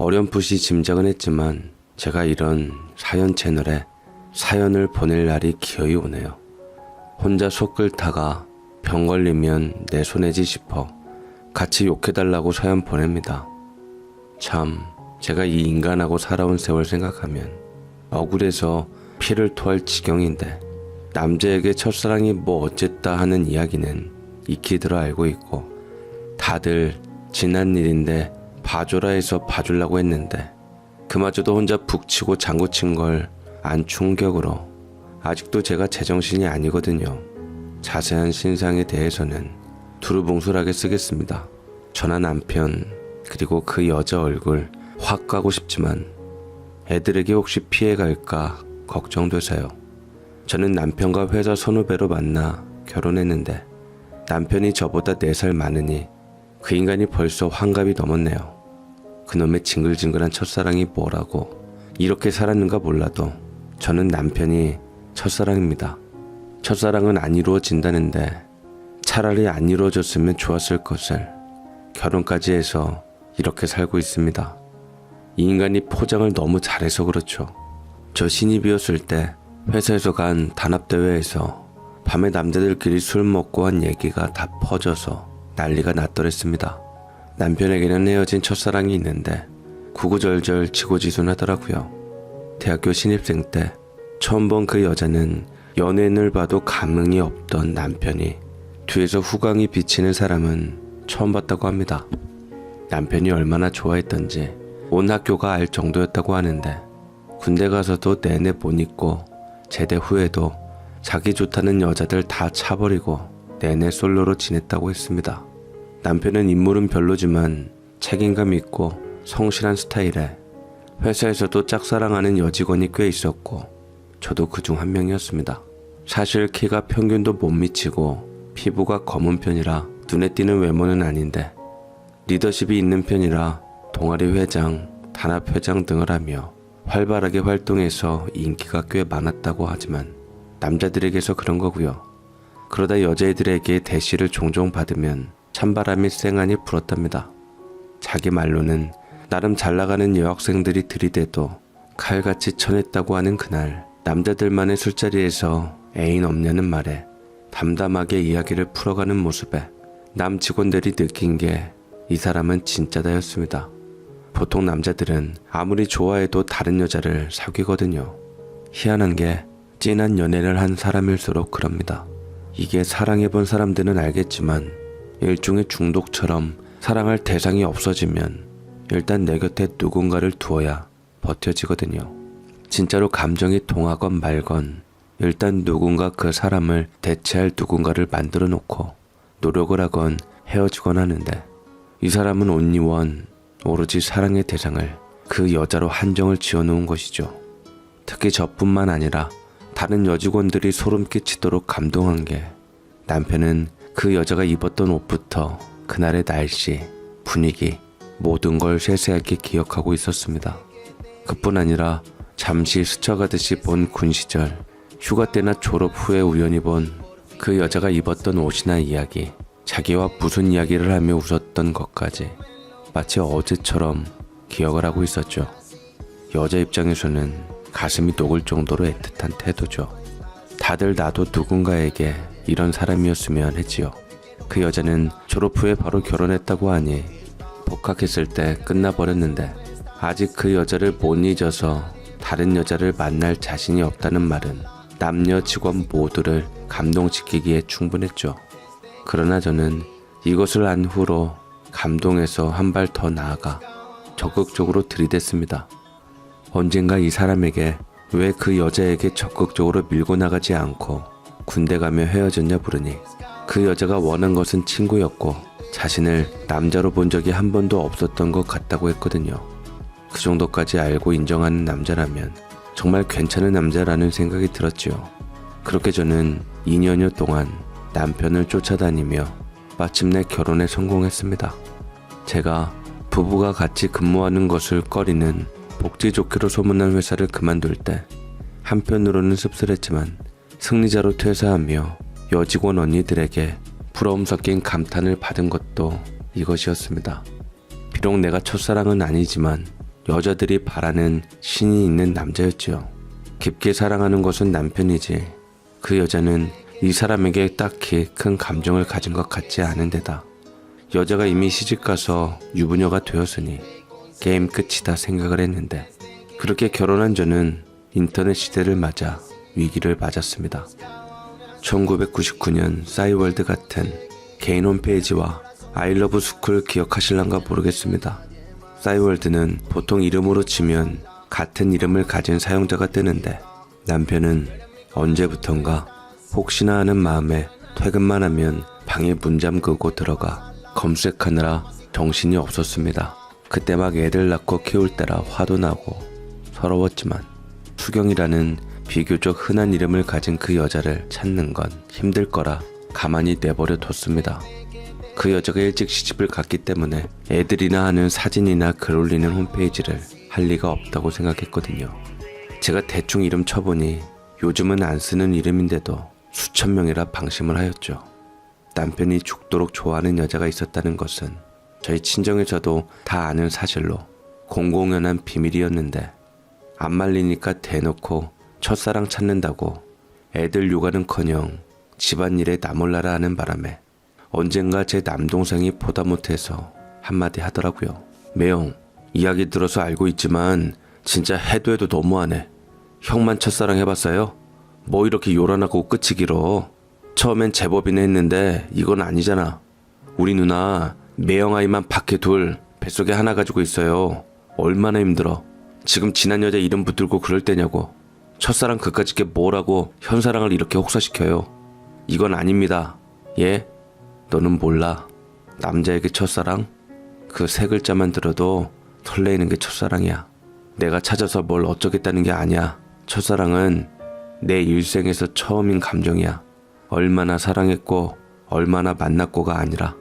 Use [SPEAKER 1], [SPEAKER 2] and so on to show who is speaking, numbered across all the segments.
[SPEAKER 1] 어렴풋이 짐작은 했지만 제가 이런 사연 채널에 사연을 보낼 날이 기어이 오네요. 혼자 속 끓다가 병 걸리면 내 손해지 싶어 같이 욕해달라고 사연 보냅니다. 참, 제가 이 인간하고 살아온 세월 생각하면 억울해서 피를 토할 지경인데, 남자에게 첫사랑이 뭐 어쨌다 하는 이야기는 익히 들어 알고 있고 다들 지난 일인데 봐줘라 해서 봐주려고 했는데 그마저도 혼자 북치고 장구친 걸 안 충격으로 아직도 제가 제정신이 아니거든요. 자세한 신상에 대해서는 두루뭉술하게 쓰겠습니다. 저나 남편 그리고 그 여자 얼굴 확 까고 싶지만 애들에게 혹시 피해갈까 걱정돼서요. 저는 남편과 회사 선후배로 만나 결혼했는데 남편이 저보다 4살 많으니 그 인간이 벌써 환갑이 넘었네요. 그놈의 징글징글한 첫사랑이 뭐라고 이렇게 살았는가 몰라도 저는 남편이 첫사랑입니다. 첫사랑은 안 이루어진다는데 차라리 안 이루어졌으면 좋았을 것을 결혼까지 해서 이렇게 살고 있습니다. 이 인간이 포장을 너무 잘해서 그렇죠. 저 신입이었을 때 회사에서 간 단합대회에서 밤에 남자들끼리 술 먹고 한 얘기가 다 퍼져서 난리가 났더랬습니다. 남편에게는 헤어진 첫사랑이 있는데 구구절절 지고지순하더라고요. 대학교 신입생 때 처음 본 그 여자는 연예인을 봐도 감흥이 없던 남편이 뒤에서 후광이 비치는 사람은 처음 봤다고 합니다. 남편이 얼마나 좋아했던지 온 학교가 알 정도였다고 하는데 군대 가서도 내내 못 잊고 제대 후에도 자기 좋다는 여자들 다 차버리고 내내 솔로로 지냈다고 했습니다. 남편은 인물은 별로지만 책임감 있고 성실한 스타일에 회사에서도 짝사랑하는 여직원이 꽤 있었고 저도 그중 한 명이었습니다. 사실 키가 평균도 못 미치고 피부가 검은 편이라 눈에 띄는 외모는 아닌데 리더십이 있는 편이라 동아리 회장, 단합 회장 등을 하며 활발하게 활동해서 인기가 꽤 많았다고 하지만 남자들에게서 그런 거고요. 그러다 여자애들에게 대시를 종종 받으면 찬바람이 쌩하니 불었답니다. 자기 말로는 나름 잘나가는 여학생들이 들이대도 칼같이 쳐냈다고 하는 그날, 남자들만의 술자리에서 애인 없냐는 말에 담담하게 이야기를 풀어가는 모습에 남 직원들이 느낀 게 이 사람은 진짜다였습니다. 보통 남자들은 아무리 좋아해도 다른 여자를 사귀거든요. 희한한 게 진한 연애를 한 사람일수록 그럽니다. 이게 사랑해본 사람들은 알겠지만 일종의 중독처럼 사랑할 대상이 없어지면 일단 내 곁에 누군가를 두어야 버텨지거든요. 진짜로 감정이 통하건 말건 일단 누군가 그 사람을 대체할 누군가를 만들어 놓고 노력을 하건 헤어지건 하는데 이 사람은 온리원 오로지 사랑의 대상을 그 여자로 한정을 지어놓은 것이죠. 특히 저뿐만 아니라 다른 여직원들이 소름 끼치도록 감동한 게 남편은 그 여자가 입었던 옷부터 그날의 날씨, 분위기 모든 걸 세세하게 기억하고 있었습니다. 그뿐 아니라 잠시 스쳐가듯이 본 군 시절, 휴가 때나 졸업 후에 우연히 본 그 여자가 입었던 옷이나 이야기, 자기와 무슨 이야기를 하며 웃었던 것까지 마치 어제처럼 기억을 하고 있었죠. 여자 입장에서는 가슴이 녹을 정도로 애틋한 태도죠. 다들 나도 누군가에게 이런 사람이었으면 했지요. 그 여자는 졸업 후에 바로 결혼했다고 하니 복학했을 때 끝나버렸는데 아직 그 여자를 못 잊어서 다른 여자를 만날 자신이 없다는 말은 남녀 직원 모두를 감동시키기에 충분했죠. 그러나 저는 이것을 안 후로 감동해서 한 발 더 나아가 적극적으로 들이댔습니다. 언젠가 이 사람에게 왜 그 여자에게 적극적으로 밀고 나가지 않고 군대 가며 헤어졌냐 물으니 그 여자가 원한 것은 친구였고 자신을 남자로 본 적이 한 번도 없었던 것 같다고 했거든요. 그 정도까지 알고 인정하는 남자라면 정말 괜찮은 남자라는 생각이 들었지요. 그렇게 저는 2년여 동안 남편을 쫓아다니며 마침내 결혼에 성공했습니다. 제가 부부가 같이 근무하는 것을 꺼리는 복지 좋기로 소문난 회사를 그만둘 때 한편으로는 씁쓸했지만 승리자로 퇴사하며 여직원 언니들에게 부러움 섞인 감탄을 받은 것도 이것이었습니다. 비록 내가 첫사랑은 아니지만 여자들이 바라는 신이 있는 남자였지요. 깊게 사랑하는 것은 남편이지 그 여자는 이 사람에게 딱히 큰 감정을 가진 것 같지 않은 데다 여자가 이미 시집가서 유부녀가 되었으니 게임 끝이다 생각을 했는데 그렇게 결혼한 저는 인터넷 시대를 맞아 위기를 맞았습니다. 1999년 싸이월드 같은 개인 홈페이지와 아이러브 스쿨 기억하실란가 모르겠습니다. 싸이월드는 보통 이름으로 치면 같은 이름을 가진 사용자가 뜨는데 남편은 언제부턴가 혹시나 하는 마음에 퇴근만 하면 방에 문 잠그고 들어가 검색하느라 정신이 없었습니다. 그때 막 애들 낳고 키울 때라 화도 나고 서러웠지만 수경이라는 비교적 흔한 이름을 가진 그 여자를 찾는 건 힘들 거라 가만히 내버려 뒀습니다. 그 여자가 일찍 시집을 갔기 때문에 애들이나 하는 사진이나 글 올리는 홈페이지를 할 리가 없다고 생각했거든요. 제가 대충 이름 쳐보니 요즘은 안 쓰는 이름인데도 수천 명이라 방심을 하였죠. 남편이 죽도록 좋아하는 여자가 있었다는 것은 저희 친정에서도 다 아는 사실로 공공연한 비밀이었는데 안 말리니까 대놓고 첫사랑 찾는다고 애들 육아는커녕 집안일에 나몰라라 하는 바람에 언젠가 제 남동생이 보다 못해서 한마디 하더라고요. 매형, 이야기 들어서 알고 있지만 진짜 해도 해도 너무하네. 형만 첫사랑 해봤어요? 뭐 이렇게 요란하고 끝이 길어. 처음엔 제법이네 했는데 이건 아니잖아. 우리 누나 매형 아이만 밖에 둘, 뱃속에 하나 가지고 있어요. 얼마나 힘들어. 지금 지난 여자 이름 붙들고 그럴 때냐고. 첫사랑 그까짓 게 뭐라고 현사랑을 이렇게 혹사시켜요. 이건 아닙니다. 예? 너는 몰라. 남자에게 첫사랑? 그 세 글자만 들어도 설레이는 게 첫사랑이야. 내가 찾아서 뭘 어쩌겠다는 게 아니야. 첫사랑은 내 일생에서 처음인 감정이야. 얼마나 사랑했고 얼마나 만났고가 아니라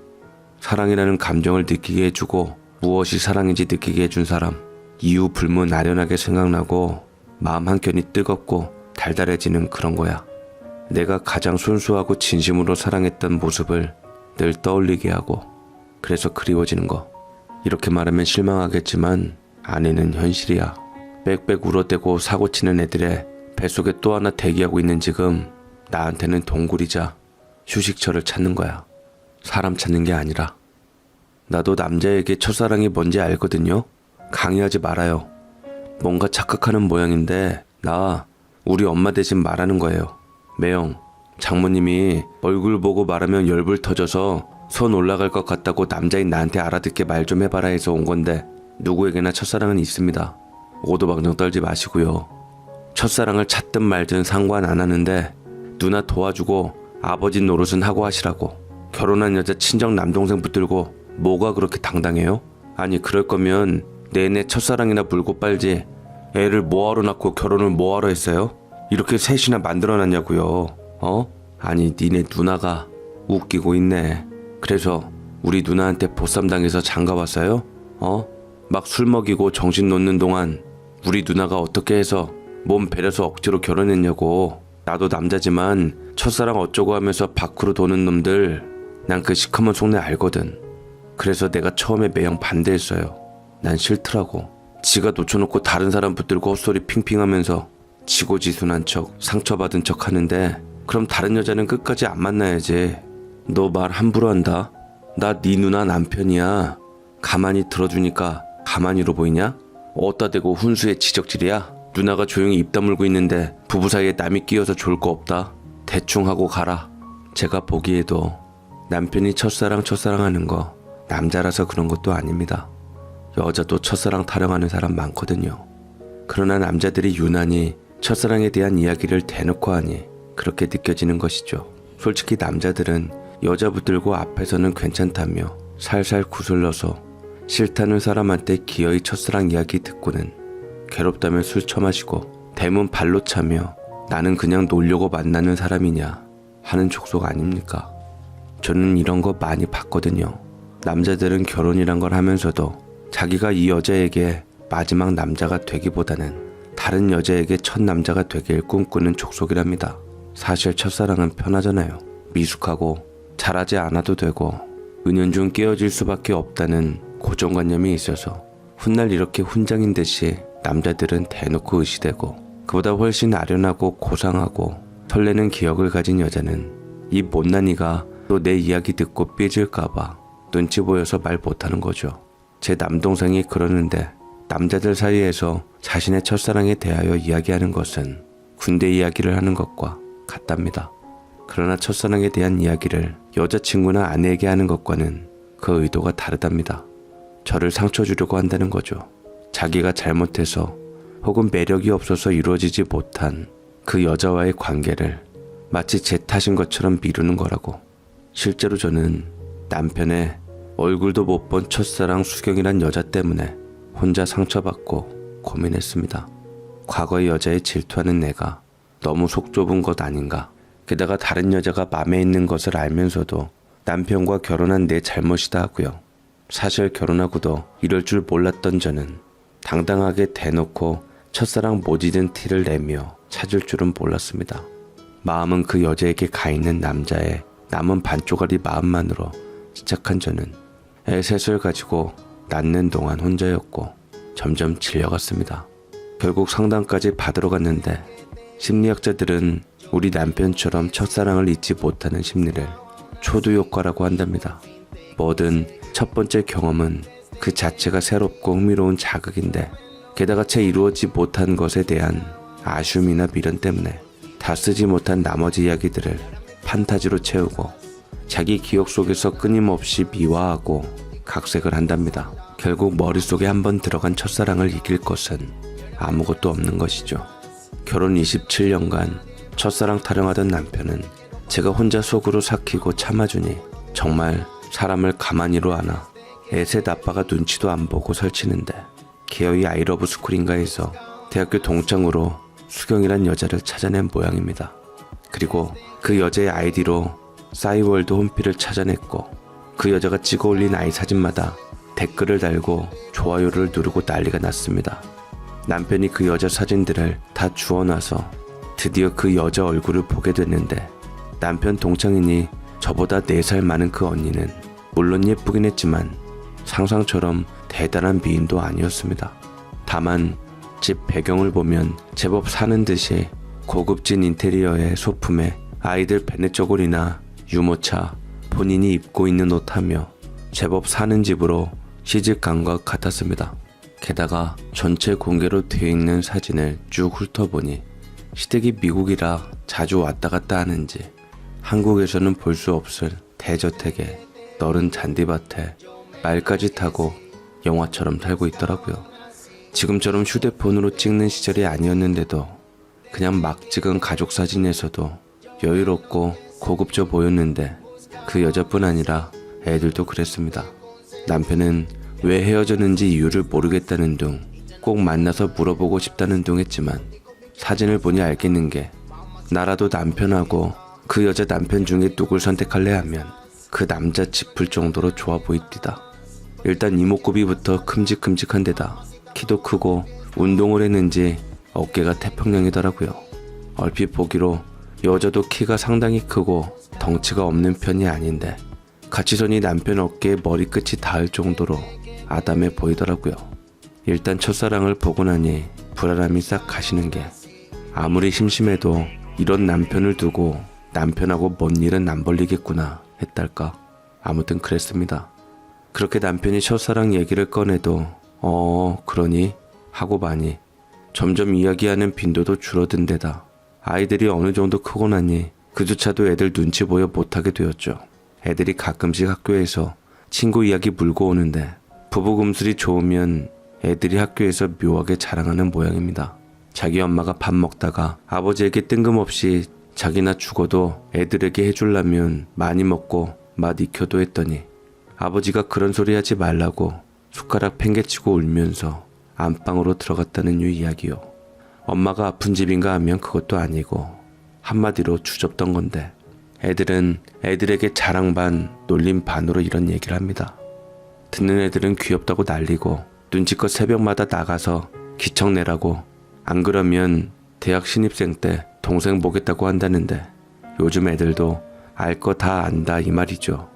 [SPEAKER 1] 사랑이라는 감정을 느끼게 해주고 무엇이 사랑인지 느끼게 해준 사람. 이유 불문 아련하게 생각나고 마음 한켠이 뜨겁고 달달해지는 그런 거야. 내가 가장 순수하고 진심으로 사랑했던 모습을 늘 떠올리게 하고 그래서 그리워지는 거. 이렇게 말하면 실망하겠지만 아내는 현실이야. 빽빽 울어대고 사고치는 애들의 뱃속에 또 하나 대기하고 있는 지금 나한테는 동굴이자 휴식처를 찾는 거야. 사람 찾는 게 아니라. 나도 남자에게 첫사랑이 뭔지 알거든요. 강요하지 말아요. 뭔가 착각하는 모양인데 나 우리 엄마 대신 말하는 거예요. 매형, 장모님이 얼굴 보고 말하면 열불 터져서 손 올라갈 것 같다고 남자인 나한테 알아듣게 말 좀 해봐라 해서 온 건데 누구에게나 첫사랑은 있습니다. 오도방정 떨지 마시고요. 첫사랑을 찾든 말든 상관 안 하는데 누나 도와주고 아버지 노릇은 하고 하시라고. 결혼한 여자 친정 남동생 붙들고 뭐가 그렇게 당당해요? 아니 그럴 거면 내내 첫사랑이나 물고 빨지 애를 뭐하러 낳고 결혼을 뭐하러 했어요? 이렇게 셋이나 만들어놨냐고요. 아니 니네 누나가 웃기고 있네. 그래서 우리 누나한테 보쌈 당해서 장가왔어요? 막 술 먹이고 정신 놓는 동안 우리 누나가 어떻게 해서 몸 베려서 억지로 결혼했냐고. 나도 남자지만 첫사랑 어쩌고 하면서 밖으로 도는 놈들 난 그 시커먼 속내 알거든. 그래서 내가 처음에 매형 반대했어요. 난 싫더라고. 지가 놓쳐놓고 다른 사람 붙들고 헛소리 핑핑하면서 지고지순한 척 상처받은 척 하는데 그럼 다른 여자는 끝까지 안 만나야지. 너 말 함부로 한다. 나 네 누나 남편이야. 가만히 들어주니까 가만히로 보이냐? 어디다 대고 훈수의 지적질이야? 누나가 조용히 입 다물고 있는데 부부 사이에 남이 끼어서 좋을 거 없다. 대충 하고 가라. 제가 보기에도 남편이 첫사랑하는 거 남자라서 그런 것도 아닙니다. 여자도 첫사랑 타령하는 사람 많거든요. 그러나 남자들이 유난히 첫사랑에 대한 이야기를 대놓고 하니 그렇게 느껴지는 것이죠. 솔직히 남자들은 여자 붙들고 앞에서는 괜찮다며 살살 구슬러서 싫다는 사람한테 기어이 첫사랑 이야기 듣고는 괴롭다며 술 처마시고 대문 발로 차며 나는 그냥 놀려고 만나는 사람이냐 하는 족속 아닙니까? 저는 이런 거 많이 봤거든요. 남자들은 결혼이란 걸 하면서도 자기가 이 여자에게 마지막 남자가 되기보다는 다른 여자에게 첫 남자가 되길 꿈꾸는 족속이랍니다. 사실 첫사랑은 편하잖아요. 미숙하고 잘하지 않아도 되고 은연중 깨어질 수밖에 없다는 고정관념이 있어서 훗날 이렇게 훈장인 듯이 남자들은 대놓고 의시되고 그보다 훨씬 아련하고 고상하고 설레는 기억을 가진 여자는 이 못난이가 또 내 이야기 듣고 삐질까봐 눈치 보여서 말 못하는 거죠. 제 남동생이 그러는데 남자들 사이에서 자신의 첫사랑에 대하여 이야기하는 것은 군대 이야기를 하는 것과 같답니다. 그러나 첫사랑에 대한 이야기를 여자친구나 아내에게 하는 것과는 그 의도가 다르답니다. 저를 상처 주려고 한다는 거죠. 자기가 잘못해서 혹은 매력이 없어서 이루어지지 못한 그 여자와의 관계를 마치 제 탓인 것처럼 미루는 거라고. 실제로 저는 남편의 얼굴도 못 본 첫사랑 수경이란 여자 때문에 혼자 상처받고 고민했습니다. 과거의 여자에 질투하는 내가 너무 속 좁은 것 아닌가. 게다가 다른 여자가 맘에 있는 것을 알면서도 남편과 결혼한 내 잘못이다 하고요. 사실 결혼하고도 이럴 줄 몰랐던 저는 당당하게 대놓고 첫사랑 모지든 티를 내며 찾을 줄은 몰랐습니다. 마음은 그 여자에게 가 있는 남자의 남은 반쪽짜리 마음만으로 시작한 저는 애 셋을 가지고 낳는 동안 혼자였고 점점 질려갔습니다. 결국 상담까지 받으러 갔는데 심리학자들은 우리 남편처럼 첫사랑을 잊지 못하는 심리를 초두 효과라고 한답니다. 뭐든 첫 번째 경험은 그 자체가 새롭고 흥미로운 자극인데 게다가 채 이루어지지 못한 것에 대한 아쉬움이나 미련 때문에 다 쓰지 못한 나머지 이야기들을 판타지로 채우고 자기 기억 속에서 끊임없이 미화하고 각색을 한답니다. 결국 머릿속에 한번 들어간 첫사랑을 이길 것은 아무것도 없는 것이죠. 결혼 27년간 첫사랑 타령하던 남편은 제가 혼자 속으로 삭히고 참아주니 정말 사람을 가만히로 하나. 애셋 아빠가 눈치도 안 보고 설치는데 기어이 아이러브 스쿨인가에서 대학교 동창으로 수경이란 여자를 찾아낸 모양입니다. 그리고 그 여자의 아이디로 싸이월드 홈피를 찾아냈고 그 여자가 찍어 올린 아이 사진마다 댓글을 달고 좋아요를 누르고 난리가 났습니다. 남편이 그 여자 사진들을 다 주워놔서 드디어 그 여자 얼굴을 보게 됐는데 남편 동창이니 저보다 4살 많은 그 언니는 물론 예쁘긴 했지만 상상처럼 대단한 미인도 아니었습니다. 다만 집 배경을 보면 제법 사는 듯이 고급진 인테리어의 소품에 아이들 베네저골이나 유모차, 본인이 입고 있는 옷하며 제법 사는 집으로 시집간 것 같았습니다. 게다가 전체 공개로 되어 있는 사진을 쭉 훑어보니 시댁이 미국이라 자주 왔다 갔다 하는지 한국에서는 볼 수 없을 대저택에 넓은 잔디밭에 말까지 타고 영화처럼 살고 있더라고요. 지금처럼 휴대폰으로 찍는 시절이 아니었는데도 그냥 막 찍은 가족 사진에서도 여유롭고 고급져 보였는데 그 여자뿐 아니라 애들도 그랬습니다. 남편은 왜 헤어졌는지 이유를 모르겠다는 둥, 꼭 만나서 물어보고 싶다는 둥 했지만 사진을 보니 알겠는 게 나라도 남편하고 그 여자 남편 중에 누굴 선택할래 하면 그 남자 짚을 정도로 좋아 보이디다. 일단 이목구비부터 큼직큼직한 데다 키도 크고 운동을 했는지 어깨가 태평양이더라고요. 얼핏 보기로 여자도 키가 상당히 크고 덩치가 없는 편이 아닌데 가치선이 남편 어깨에 머리끝이 닿을 정도로 아담해 보이더라고요. 일단 첫사랑을 보고 나니 불안함이 싹 가시는 게 아무리 심심해도 이런 남편을 두고 남편하고 뭔 일은 안 벌리겠구나 했달까. 아무튼 그랬습니다. 그렇게 남편이 첫사랑 얘기를 꺼내도 그러니 하고 마니 점점 이야기하는 빈도도 줄어든 데다 아이들이 어느 정도 크고 나니 그조차도 애들 눈치 보여 못하게 되었죠. 애들이 가끔씩 학교에서 친구 이야기 물고 오는데 부부 금슬이 좋으면 애들이 학교에서 묘하게 자랑하는 모양입니다. 자기 엄마가 밥 먹다가 아버지에게 뜬금없이 자기나 죽어도 애들에게 해주려면 많이 먹고 맛 익혀도 했더니 아버지가 그런 소리 하지 말라고 숟가락 팽개치고 울면서 안방으로 들어갔다는 유 이야기요. 엄마가 아픈 집인가 하면 그것도 아니고 한마디로 주접던 건데 애들은 애들에게 자랑 반 놀림 반으로 이런 얘기를 합니다. 듣는 애들은 귀엽다고 난리고 눈치껏 새벽마다 나가서 기청 내라고 안 그러면 대학 신입생 때 동생 보겠다고 한다는데 요즘 애들도 알 거 다 안다 이 말이죠.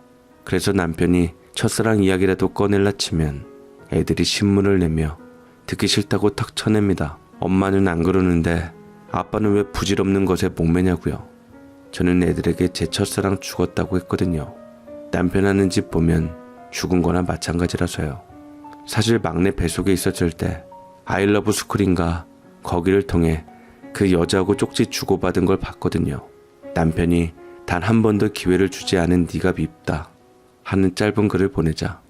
[SPEAKER 1] 그래서 남편이 첫사랑 이야기라도 꺼낼라 치면 애들이 신문을 내며 듣기 싫다고 탁 쳐냅니다. 엄마는 안 그러는데 아빠는 왜 부질없는 것에 목매냐고요. 저는 애들에게 제 첫사랑 죽었다고 했거든요. 남편 하는 짓 보면 죽은 거나 마찬가지라서요. 사실 막내 뱃속에 있었을 때 아이러브 스쿨인가 거기를 통해 그 여자하고 쪽지 주고받은 걸 봤거든요. 남편이 단 한 번도 기회를 주지 않은 네가 밉다 하는 짧은 글을 보내자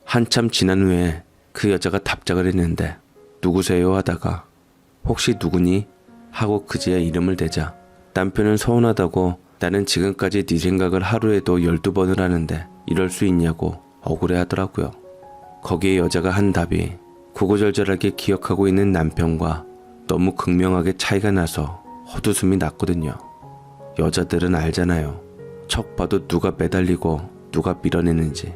[SPEAKER 1] 한참 지난 후에 그 여자가 답장을 했는데 누구세요 하다가 혹시 누구니? 하고 그제야 이름을 대자 남편은 서운하다고 나는 지금까지 네 생각을 하루에도 12번을 하는데 이럴 수 있냐고 억울해 하더라고요. 거기에 여자가 한 답이 구구절절하게 기억하고 있는 남편과 너무 극명하게 차이가 나서 헛웃음이 났거든요. 여자들은 알잖아요. 척 봐도 누가 매달리고 누가 밀어내는지.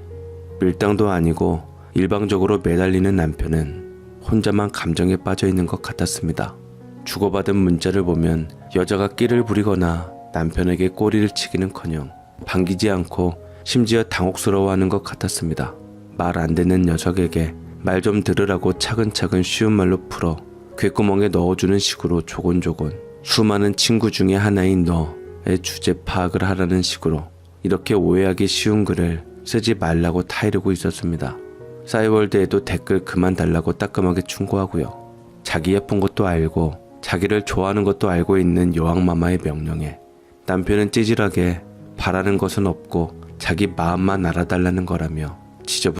[SPEAKER 1] 밀당도 아니고 일방적으로 매달리는 남편은 혼자만 감정에 빠져 있는 것 같았습니다. 주고받은 문자를 보면 여자가 끼를 부리거나 남편에게 꼬리를 치기는커녕 반기지 않고 심지어 당혹스러워하는 것 같았습니다. 말 안 듣는 녀석에게 말 좀 들으라고 차근차근 쉬운 말로 풀어 귓구멍에 넣어주는 식으로 조곤조곤 수많은 친구 중에 하나인 너의 주제 파악을 하라는 식으로 이렇게 오해하기 쉬운 글을 쓰지 말라고 타이르고 있었습니다. 싸이월드에도 댓글 그만 달라고 따끔하게 충고하고요. 자기 예쁜 것도 알고 자기를 좋아하는 것도 알고 있는 여왕마마의 명령에 남편은 찌질하게 바라는 것은 없고 자기 마음만 알아달라는 거라며 지저분